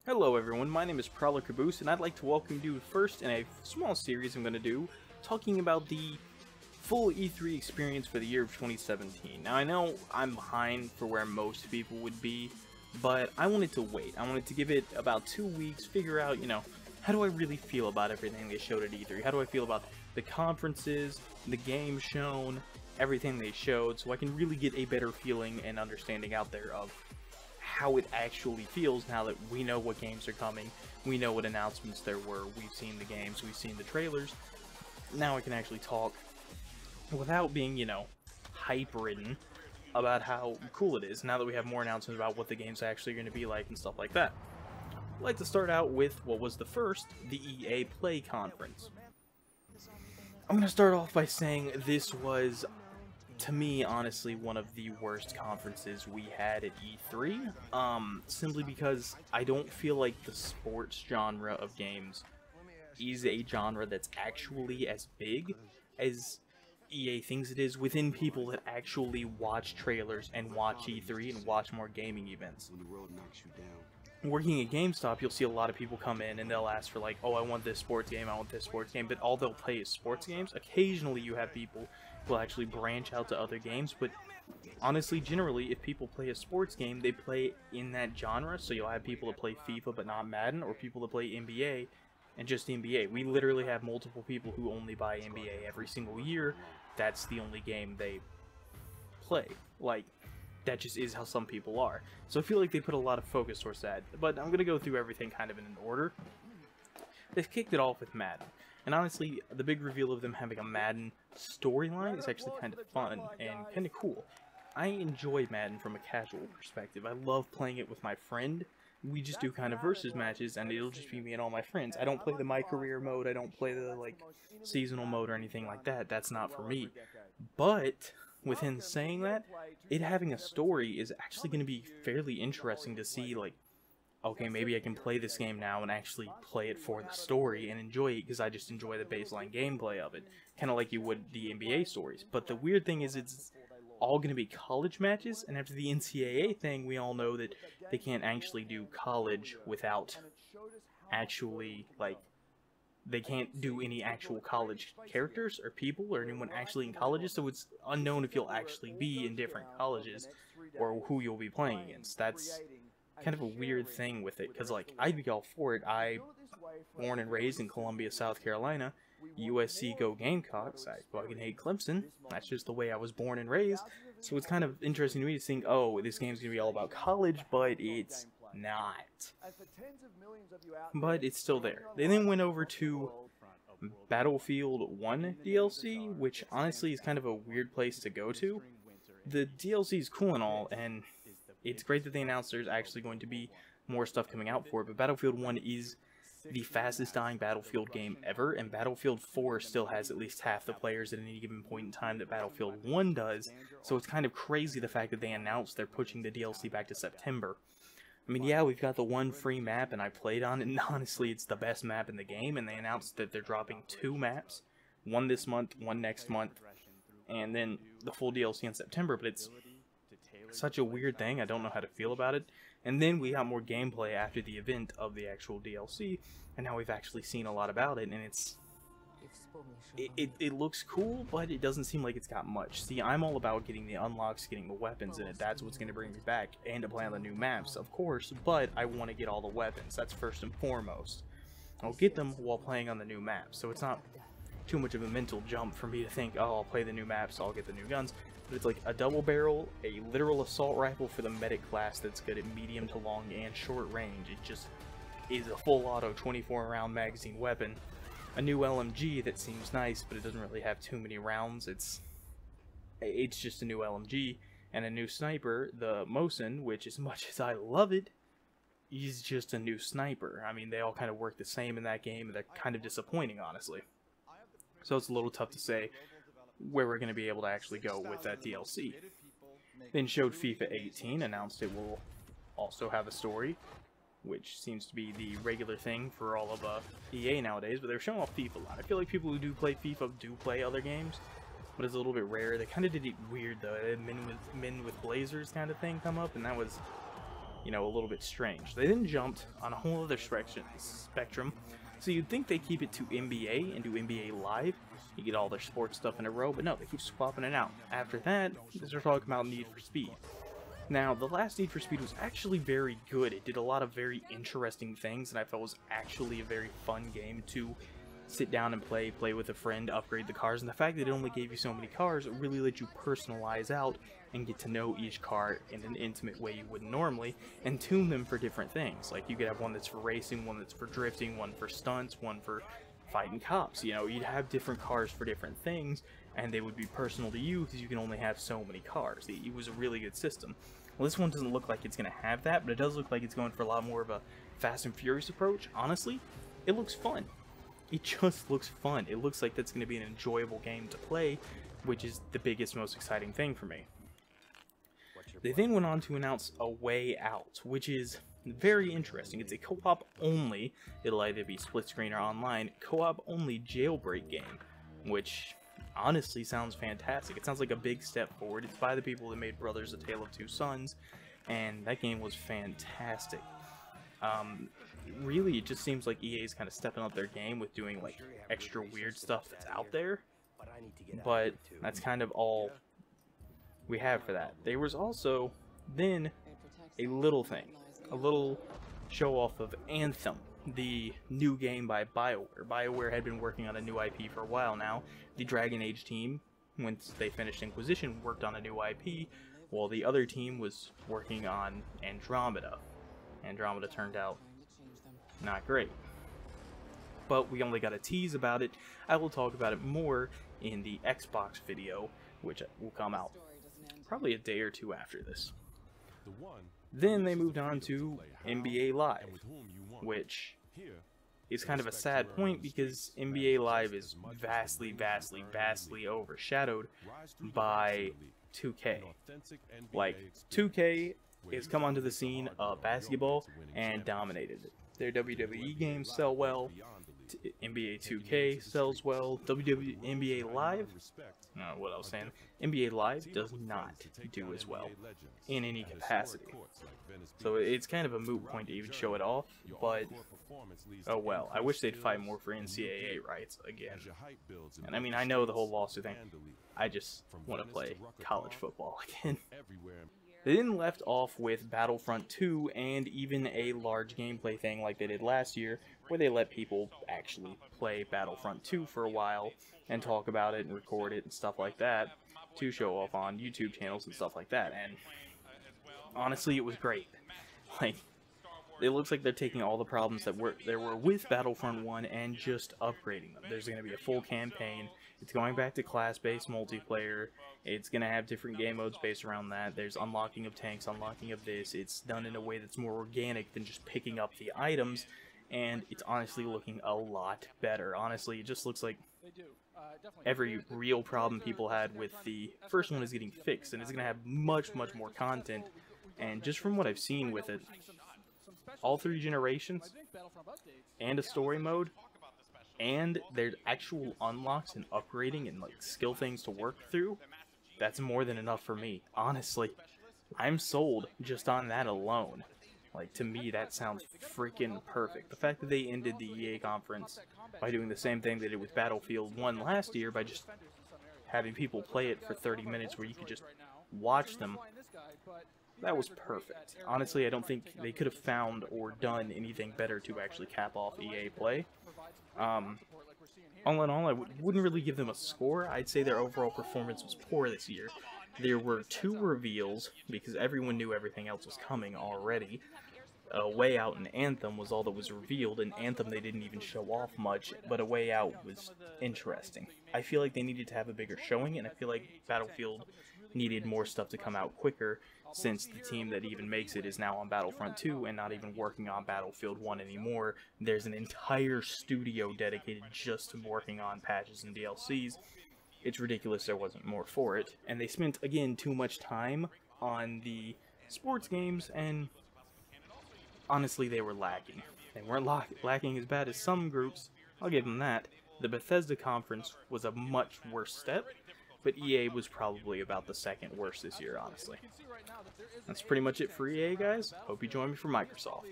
Hello everyone, my name is Prowler Caboose, and I'd like to welcome you first in a small series I'm going to do, talking about the full E3 experience for the year of 2017. Now I know I'm behind for where most people would be, but I wanted to wait. I wanted to give it about 2 weeks, figure out, how do I really feel about everything they showed at E3? How do I feel about the conferences, the games shown, everything they showed, so I can really get a better feeling and understanding out there of how it actually feels now that we know what games are coming, we know what announcements there were, we've seen the games, we've seen the trailers. Now I can actually talk without being, hype-ridden about how cool it is, now that we have more announcements about what the game's actually going to be like and stuff like that. I'd like to start out with what was the first, the EA Play Conference. I'm going to start off by saying this was, to me, honestly, one of the worst conferences we had at E3, simply because I don't feel like the sports genre of games is a genre that's actually as big as EA thinks it is within people that actually watch trailers and watch E3 and watch more gaming events. Working at GameStop, you'll see a lot of people come in and they'll ask for like, oh, I want this sports game, I want this sports game, but all they'll play is sports games. Occasionally you have people who will actually branch out to other games, but honestly, generally, if people play a sports game, they play in that genre, so you'll have people that play FIFA but not Madden, or people that play NBA and just NBA. We literally have multiple people who only buy NBA every single year. That's the only game they play. Like, that just is how some people are. So I feel like they put a lot of focus towards that. But I'm going to go through everything kind of in an order. They've kicked it off with Madden. And honestly, the big reveal of them having a Madden storyline is actually kind of fun and kind of cool. I enjoy Madden from a casual perspective. I love playing it with my friend. We just do kind of versus matches, and it'll just be me and all my friends. I don't play the My Career mode, I don't play the, seasonal mode or anything like that. That's not for me. But within saying that, it having a story is actually going to be fairly interesting to see, okay, maybe I can play this game now and actually play it for the story and enjoy it because I just enjoy the baseline gameplay of it. Kind of like you would the NBA stories. But the weird thing is it's all going to be college matches, and after the NCAA thing, we all know that they can't actually do college without actually, they can't do any actual college characters or people or anyone actually in colleges, so it's unknown if you'll actually be in different colleges or who you'll be playing against. That's kind of a weird thing with it, because I'd be all for it. I born and raised in Columbia, South Carolina. USC go Gamecocks. I fucking hate Clemson. That's just the way I was born and raised. So it's kind of interesting to me to think, oh, this game's gonna be all about college, but it's not. But it's still there. They then went over to Battlefield 1 DLC, which honestly is kind of a weird place to go to. The DLC is cool and all, and it's great that they announced there's actually going to be more stuff coming out for it, but Battlefield 1 is the fastest dying Battlefield game ever, and Battlefield 4 still has at least half the players at any given point in time that Battlefield 1 does, so it's kind of crazy the fact that they announced they're pushing the DLC back to September. I mean, yeah, we've got the one free map, and I played on it, and honestly, it's the best map in the game, and they announced that they're dropping 2 maps, one this month, one next month, and then the full DLC in September, but it's such a weird thing, I don't know how to feel about it. And then we got more gameplay after the event of the actual DLC, and now we've actually seen a lot about it, and it looks cool, but it doesn't seem like it's got much. See, I'm all about getting the unlocks, getting the weapons in it. That's what's going to bring me back, and to play on the new maps, of course, but I want to get all the weapons. That's first and foremost. I'll get them while playing on the new maps, so it's not too much of a mental jump for me to think, oh, I'll play the new maps, so I'll get the new guns. But it's like a double barrel, a literal assault rifle for the medic class that's good at medium to long and short range. It just is a full auto 24 round magazine weapon. A new LMG that seems nice, but it doesn't really have too many rounds. It's just a new LMG, and a new sniper, the Mosin, which as much as I love it, is just a new sniper. I mean, they all kind of work the same in that game, and they're kind of disappointing, honestly. So it's a little tough to say where we're going to be able to actually go with that DLC. Then showed FIFA 18, announced it will also have a story, which seems to be the regular thing for all of EA nowadays, but they're showing off FIFA a lot. I feel like people who do play FIFA do play other games, but it's a little bit rare. They kind of did it weird though. Men with blazers kind of thing come up, and that was you know, a little bit strange. They then jumped on a whole other spectrum. So you'd think they keep it to NBA and do NBA Live. You get all their sports stuff in a row, but no, they keep swapping it out. After that, they're talking about Need for Speed. Now, the last Need for Speed was actually very good. It did a lot of very interesting things, and I thought it was actually a very fun game to sit down and play with a friend, upgrade the cars, and the fact that it only gave you so many cars really let you personalize out and get to know each car in an intimate way you wouldn't normally, and tune them for different things. Like, you could have one that's for racing, one that's for drifting, one for stunts, one for fighting cops. You know, you'd have different cars for different things, and they would be personal to you because you can only have so many cars. It was a really good system. Well, this one doesn't look like it's going to have that, but it does look like it's going for a lot more of a Fast and Furious approach. Honestly, it looks fun. It just looks fun. It looks like that's going to be an enjoyable game to play, which is the biggest, most exciting thing for me. They then went on to announce A Way Out, which is very interesting. It's a co-op only, it'll either be split screen or online, co-op only jailbreak game, which honestly sounds fantastic. It sounds like a big step forward. It's by the people that made Brothers: A Tale of Two Sons, and that game was fantastic. Really, it just seems like EA is kind of stepping up their game with doing like extra weird stuff that's out there, but that's kind of all we have for that. There was also then a little thing, a little show off of Anthem, the new game by BioWare. BioWare had been working on a new IP for a while now. The Dragon Age team, once they finished Inquisition, worked on a new IP, while the other team was working on Andromeda. Andromeda turned out not great. But we only got a tease about it. I will talk about it more in the Xbox video, which will come out probably a day or two after this. Then they moved on to NBA Live, which is kind of a sad point because NBA Live is vastly overshadowed by 2K. Like, 2K has come onto the scene of basketball and dominated it. Their WWE games sell well, NBA 2K sells well, NBA Live, what I was saying, NBA Live does not do as well in any capacity. So it's kind of a moot point to even show it off, but oh well. I wish they'd fight more for NCAA rights again. And I mean, I know the whole lawsuit thing. I just want to play college football again. They then left off with Battlefront 2 and even a large gameplay thing like they did last year, where they let people actually play Battlefront 2 for a while and talk about it and record it and stuff like that to show off on YouTube channels and stuff like that. And honestly, it was great. Like, it looks like they're taking all the problems that there were with Battlefront 1 and just upgrading them. There's going to be a full campaign. It's going back to class-based multiplayer. It's going to have different game modes based around that. There's unlocking of tanks, unlocking of this. It's done in a way that's more organic than just picking up the items. And it's honestly looking a lot better. Honestly, it just looks like every real problem people had with the first one is getting fixed. And it's going to have much more content. And just from what I've seen with it, all 3 generations, and a story mode, and there's actual unlocks and upgrading and like skill things to work through, that's more than enough for me. Honestly, I'm sold just on that alone. Like, to me, that sounds freaking perfect. The fact that they ended the EA conference by doing the same thing they did with Battlefield 1 last year, by just having people play it for 30 minutes where you could just watch them, that was perfect. Honestly, I don't think they could have found or done anything better to actually cap off EA Play. All in all, I wouldn't really give them a score. I'd say their overall performance was poor this year. There were 2 reveals, because everyone knew everything else was coming already. A Way Out and Anthem was all that was revealed, and Anthem they didn't even show off much, but A Way Out was interesting. I feel like they needed to have a bigger showing, and I feel like Battlefield needed more stuff to come out quicker, since the team that even makes it is now on Battlefront 2 and not even working on Battlefield 1 anymore. There's an entire studio dedicated just to working on patches and DLCs. It's ridiculous there wasn't more for it. And they spent, again, too much time on the sports games, and honestly, they were lacking. They weren't lacking as bad as some groups, I'll give them that. The Bethesda conference was a much worse step, but EA was probably about the second worst this year, honestly. That's pretty much it for EA, guys. Hope you join me for Microsoft.